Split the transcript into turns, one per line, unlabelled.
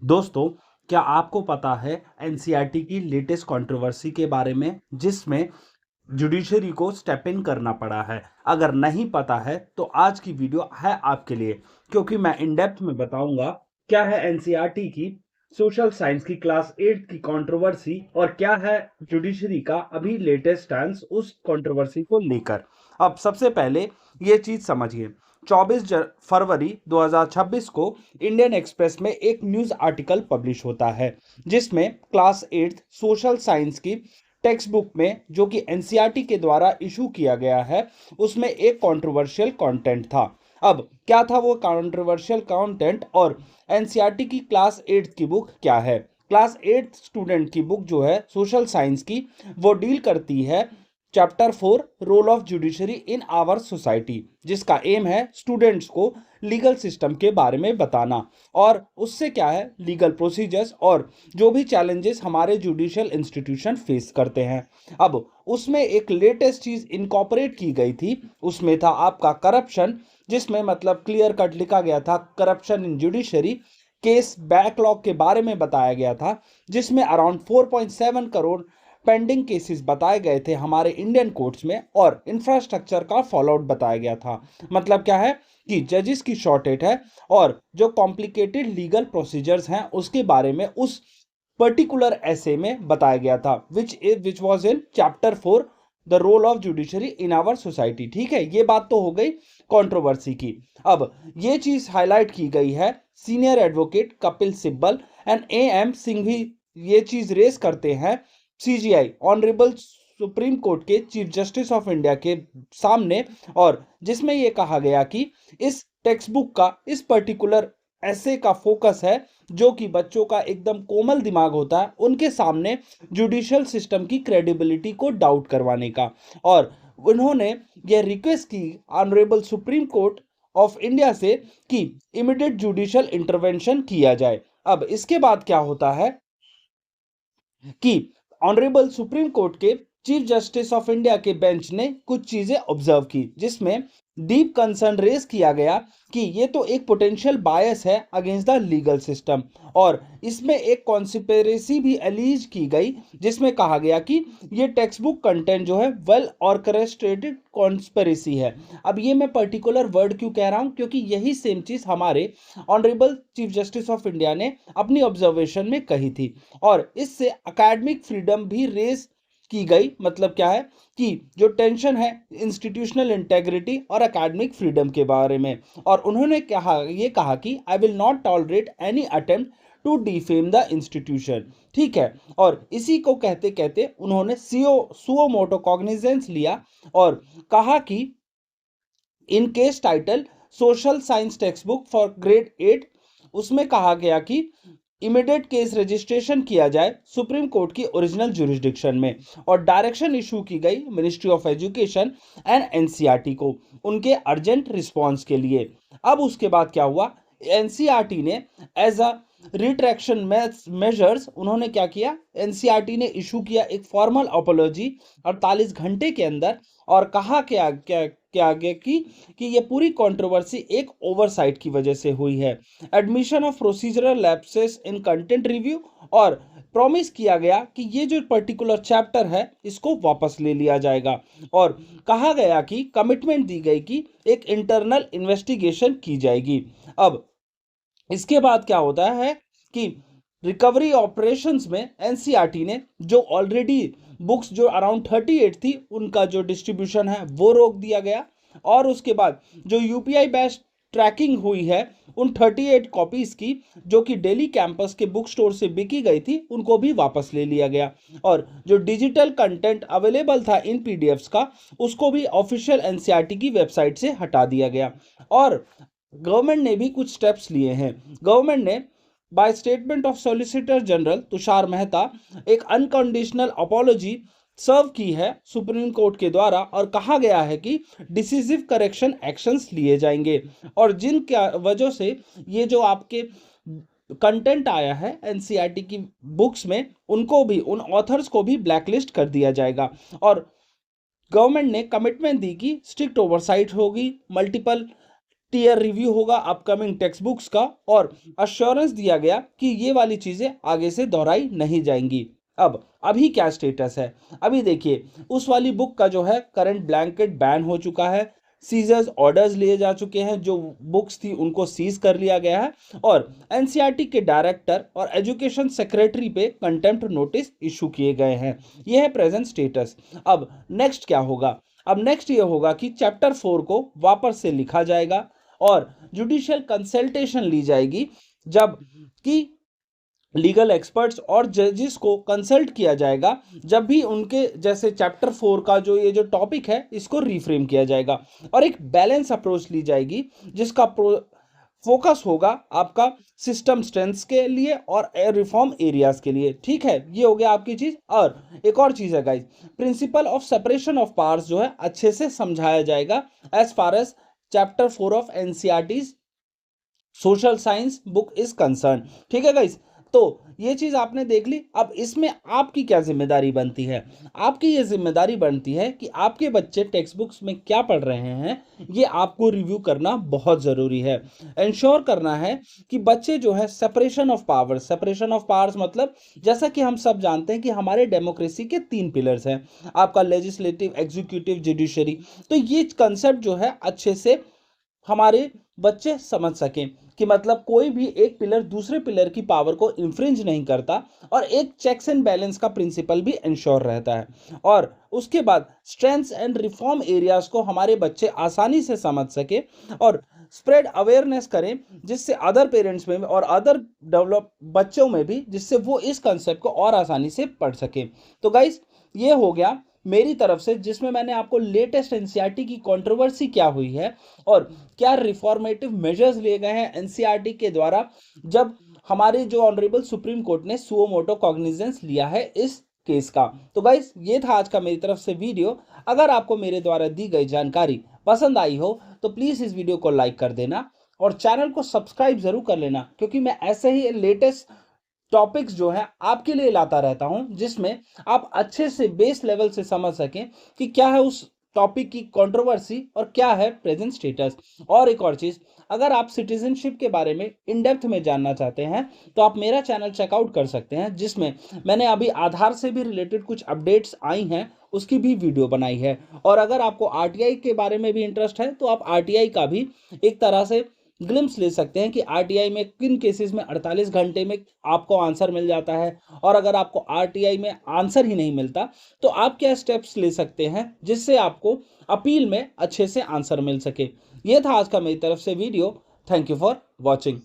दोस्तों, क्या आपको पता है एनसीईआरटी की लेटेस्ट कंट्रोवर्सी के बारे में, जिसमें जुडिशरी को स्टेप इन करना पड़ा है? अगर नहीं पता है तो आज की वीडियो है आपके लिए, क्योंकि मैं इन डेप्थ में बताऊंगा क्या है एनसीईआरटी की सोशल साइंस की क्लास 8 की कंट्रोवर्सी और क्या है जुडिशरी का अभी लेटेस्ट स्टैंस उस कंट्रोवर्सी को लेकर। अब सबसे पहले ये चीज समझिए। 24 फरवरी 2026 को इंडियन एक्सप्रेस में एक न्यूज आर्टिकल पब्लिश होता है, जिसमें क्लास 8 सोशल साइंस की टेक्स्ट बुक में, जो कि एनसीईआरटी के द्वारा इशू किया गया है, उसमें एक कंट्रोवर्शियल कंटेंट था। अब क्या था वो कंट्रोवर्शियल कंटेंट और एनसीईआरटी की क्लास 8 की बुक क्या है? क्लास 8 स्टूडेंट की बुक जो है सोशल साइंस की, वो डील करती है chapter 4 role of judiciary in our society, जिसका एम है स्टूडेंट्स को लीगल सिस्टम के बारे में बताना और उससे क्या है लीगल प्रोसीजर्स और जो भी चैलेंजेस हमारे जुडिशियल इंस्टीट्यूशन फेस करते हैं। अब उसमें एक लेटेस्ट चीज इनकॉर्पोरेट की गई थी, उसमें था आपका करप्शन, जिसमें मतलब क्लियर कट लिखा गया था corruption in judiciary. Case backlog के बारे में बताया गया था, जिसमें अराउंड 4.7 करोड़ पेंडिंग केसेस बताए गए थे हमारे इंडियन कोर्ट्स में और इंफ्रास्ट्रक्चर का फॉलोआउट बताया गया था। मतलब क्या है कि जजेस की शॉर्टेज है और जो कॉम्प्लिकेटेड लीगल प्रोसीजर्स हैं उसके बारे में उस पर्टिकुलर ऐसे में बताया गया था, which was in chapter 4 the role of judiciary in our society. ठीक है, ये बात तो हो गई कंट्रोवर्सी की। अब ये चीज हाईलाइट की गई है, senior advocate Kapil Sibal and am Singh भी ये चीज रेस करते हैं सीजीआई ऑनरेबल सुप्रीम कोर्ट के चीफ जस्टिस ऑफ इंडिया के सामने, और जिसमें यह कहा गया कि इस टेक्स्ट बुक का इस पर्टिकुलर ऐसे का फोकस है जो कि बच्चों का एकदम कोमल दिमाग होता है उनके सामने जुडिशियल सिस्टम की क्रेडिबिलिटी को डाउट करवाने का। और उन्होंने यह रिक्वेस्ट की honourable supreme court of India से कि इमीडिएट जुडिशियल इंटरवेंशन किया जाए। अब इसके बाद क्या होता है कि ऑनरेबल सुप्रीम कोर्ट के चीफ जस्टिस ऑफ इंडिया के बेंच ने कुछ चीजें ऑब्जर्व की, जिसमें डीप कंसर्न रेज किया गया कि ये तो एक पोटेंशियल बायस है अगेंस्ट द लीगल सिस्टम, और इसमें एक कॉन्स्पिरेसी भी एलीज की गई, जिसमें कहा गया कि ये टेक्स्ट बुक कंटेंट जो है वेल ऑर्केस्ट्रेटेड कॉन्स्पिरेसी है। अब ये मैं पर्टिकुलर वर्ड क्यों कह रहा हूं, क्योंकि यही सेम चीज हमारे honourable chief justice of India ने अपनी ऑब्जर्वेशन में कही थी, और इससे एकेडमिक फ्रीडम भी रेज की गई। मतलब क्या है कि जो टेंशन है इंस्टीट्यूशनल इंटेग्रिटी और एकेडमिक फ्रीडम के बारे में, और उन्होंने कहा कि I will not tolerate any attempt to defame the institution. ठीक है, और इसी को कहते कहते उन्होंने सुओ मोटो कॉग्निजेंस लिया और कहा कि in case title social science text book for grade 8, उसमें कहा गया कि इमीडिएट केस रजिस्ट्रेशन किया जाए सुप्रीम कोर्ट की ओरिजिनल जुरिस्डिक्शन में, और डायरेक्शन इशू की गई ministry of education and NCERT को उनके अर्जेंट रिस्पांस के लिए। अब उसके बाद क्या हुआ, एनसीईआरटी ने एज अ रिट्रैक्शन मेजर्स उन्होंने क्या किया, एनसीईआरटी ने इशू किया एक फॉर्मल अपोलॉजी 48 घंटे के अंदर, और कहा क्या क्या क्या आगे कि ये पूरी कंट्रोवर्सी एक ओवरसाइट की वजह से हुई है, admission of procedural lapses in content review, और प्रॉमिस किया गया कि ये जो पर्टिकुलर चैप्टर है इसको वापस ले लिया जाएगा, और कहा गया कि कमिटमेंट दी गई कि एक इंटरनल इन्वेस्टिगेशन की जाएगी। अब इसके बाद क्या होता है कि रिकवरी ऑपरेशंस में एनसीईआरटी ने जो ऑलरेडी बुक्स जो अराउंड 38 थी उनका जो डिस्ट्रीब्यूशन है वो रोक दिया गया, और उसके बाद जो यूपीआई बेस्ड ट्रैकिंग हुई है उन 38 कॉपीज की जो कि दिल्ली कैंपस के बुक स्टोर से बिकी गई थी उनको भी वापस ले लिया गया, और जो डिजिटल कंटेंट अवेलेबल था इन पीडीएफ्स का उसको भी ऑफिशियल एनसीईआरटी की वेबसाइट से हटा दिया गया। और गवर्नमेंट ने भी कुछ स्टेप्स लिए हैं। गवर्नमेंट ने by statement of solicitor general Tushar Mehta एक अनकंडीशनल अपॉलॉजी सर्व की है सुप्रीम कोर्ट के द्वारा, और कहा गया है कि डिसिसिव करेक्शन एक्शंस लिए जाएंगे, और जिन क्या वजह से ये जो आपके कंटेंट आया है एनसीईआरटी की बुक्स में उनको भी, उन ऑथर्स को भी ब्लैकलिस्ट कर दिया जाएगा। और गवर्नमेंट ने कमिटमेंट दी कि स्ट्रिक्ट ओवरसाइट होगी, मल्टीपल टीयर रिव्यू होगा अपकमिंग टेक्स्ट बुक्स का, और अश्योरेंस दिया गया कि ये वाली चीजें आगे से दोहराई नहीं जाएंगी। अब अभी क्या स्टेटस है, अभी देखिए उस वाली बुक का जो है करंट ब्लैंकेट बैन हो चुका है, सीजर्स ऑर्डर्स लिए जा चुके हैं, जो बुक्स थी उनको सीज कर लिया गया है, और एनसीईआरटी के डायरेक्टर और एजुकेशन सेक्रेटरी पे कंटेम्प्ट नोटिस इशू किए गए हैं। यह है प्रेजेंट स्टेटस। अब नेक्स्ट क्या होगा, अब नेक्स्ट ये होगा कि चैप्टर 4 को वापस से लिखा जाएगा और जुडिशियल कंसल्टेशन ली जाएगी, जब कि लीगल एक्सपर्ट्स और जजेस को कंसल्ट किया जाएगा जब भी उनके जैसे चैप्टर 4 का जो ये जो टॉपिक है इसको रिफ्रेम किया जाएगा, और एक बैलेंस अप्रोच ली जाएगी जिसका फोकस होगा आपका सिस्टम स्ट्रेंथ्स के लिए और रिफॉर्म एरियाज के लिए। ठीक है, ये हो गया आपकी चीज। और एक और चीज है guys, principle of separation of powers जो है अच्छे से समझाया जाएगा as far as chapter 4 of NCERT social science book is concern. ठीक है गाइज, तो ये चीज आपने देख ली। अब इसमें आपकी क्या जिम्मेदारी बनती है, आपकी ये जिम्मेदारी बनती है कि आपके बच्चे टेक्स्ट बुक्स में क्या पढ़ रहे हैं ये आपको रिव्यू करना बहुत जरूरी है। इंश्योर करना है कि बच्चे जो है separation of powers, separation of powers मतलब जैसा कि हम सब जानते हैं कि हमारे डेमोक्रेसी के 3 पिलर्स हैं, आपका लेजिस्लेटिव, एग्जीक्यूटिव, जुडिशरी। तो ये कंसेप्ट जो है अच्छे से हमारे बच्चे समझ सकें कि मतलब कोई भी एक पिलर दूसरे पिलर की पावर को इंफ्रिंज नहीं करता, और एक चेक्स एंड बैलेंस का प्रिंसिपल भी इंश्योर रहता है। और उसके बाद स्ट्रेंथ्स एंड रिफॉर्म एरियाज को हमारे बच्चे आसानी से समझ सके और स्प्रेड अवेयरनेस करें, जिससे अदर पेरेंट्स में और अदर डेवलप बच्चों में भी, जिससे वो इस कंसेप्ट को और आसानी से पढ़ सके। तो गाइस ये हो गया मेरी तरफ से, जिसमें मैंने आपको लेटेस्ट एनसीईआरटी की कंट्रोवर्सी क्या हुई है और क्या रिफॉर्मेटिव मेजर्स लिए गए हैं एनसीईआरटी के द्वारा, जब हमारे जो ऑनरेबल सुप्रीम कोर्ट ने सुओ मोटो कॉग्निजेंस लिया है इस केस का। तो गाइस ये था आज का मेरी तरफ से वीडियो। अगर आपको मेरे द्वारा दी गई जानकारी पसंद आई हो तो प्लीज इस वीडियो को लाइक कर देना और चैनल को सब्सक्राइब जरूर कर लेना, क्योंकि मैं ऐसे ही लेटेस्ट टॉपिक्स जो है आपके लिए लाता रहता हूं, जिसमें आप अच्छे से बेस लेवल से समझ सकें कि क्या है उस टॉपिक की कंट्रोवर्सी और क्या है प्रेजेंट स्टेटस। और एक और चीज, अगर आप सिटीजनशिप के बारे में इन डेप्थ में जानना चाहते हैं तो आप मेरा चैनल चेकआउट कर सकते हैं, जिसमें मैंने अभी आधार से भी रिलेटेड कुछ अपडेट्स आई हैं उसकी भी वीडियो बनाई है। और अगर आपको आरटीआई के बारे में भी इंटरेस्ट है तो आप आरटीआई का भी एक तरह से ग्लिम्स ले सकते हैं कि आरटीआई में किन केसेस में 48 घंटे में आपको आंसर मिल जाता है, और अगर आपको आरटीआई में आंसर ही नहीं मिलता तो आप क्या स्टेप्स ले सकते हैं जिससे आपको अपील में अच्छे से आंसर मिल सके। यह था आज का मेरी तरफ से video. Thank you for watching.